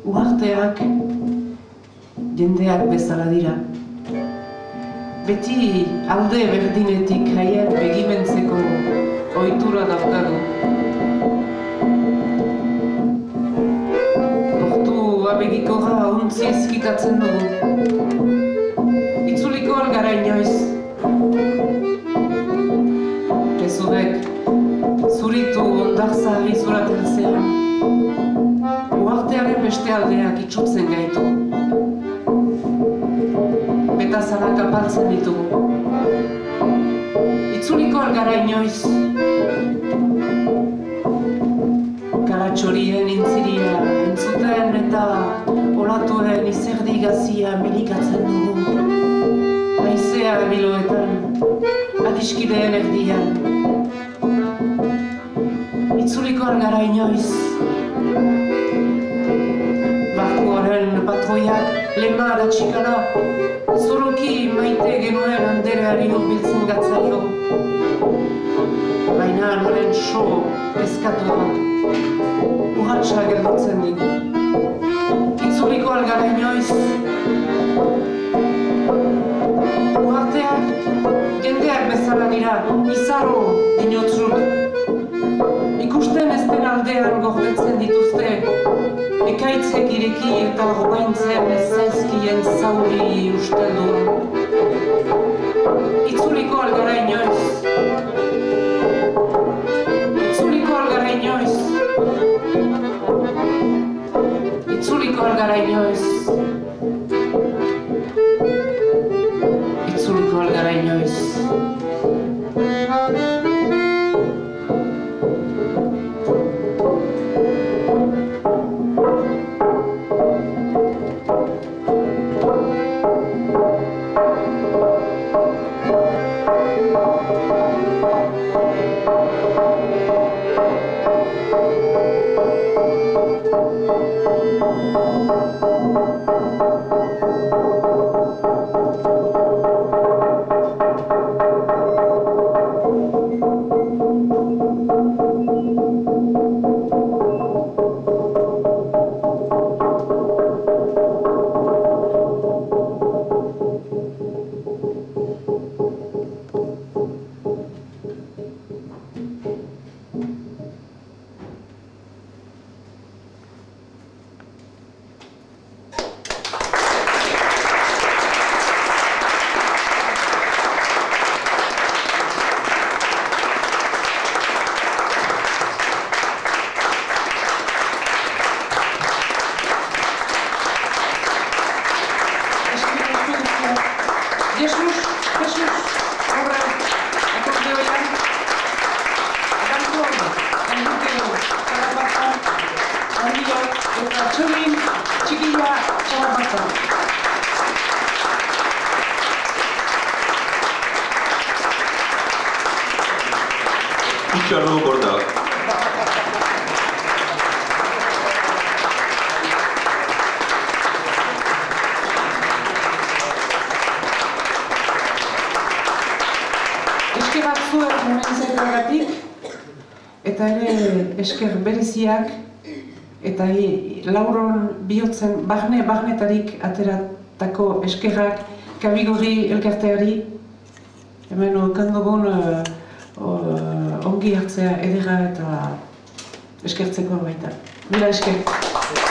Uharteak jendeak bezala dira. Beti alde berdinetik haien begimentzeko ohitura daukagu. Lortu abegikorra ontzi ezkitatzen dugu. Itzuliko algara inoiz. Gezurek zuritu ondartzari zuraten zean. Uhartearen beste aldeak itxutzen gaitu. Betazanak apaltzen ditugu. Itzuliko algara inoiz. Kalatxorien intziria entzuten eta olatuen izerdi gazia milikatzen dugu. Haizea biloetan, adiskideen erdian. Itzuliko algara inoiz. Barkuaren patroiak lema da txikala, zoroki maite genuen andereari hurbiltzen gatzaio. Baina noren so eskatu da, urratxa geldotzen digu. Itzuliko algara inoiz. Uharteak jendeak bezala dira, izarro dinotzut. Ikusten ez den aldean gordetzen dituzte, ekaitzek ireki eta orbaintzen ez zaizkien zauri ustelduan. Itzuliko algara inoiz. Itzuliko algara inoiz. Itzuliko algara inoiz. Itzuliko algara inoiz. Charlo Borda. Esker batzuek hemen zaitagatik, eta ere esker bereziak, eta lauron bihotzen barnetarik ateratako eskerrak Kabigorri elkarteari, hemen okandugun ongi hartzea edera eta eskertzeko baita. Mila esker.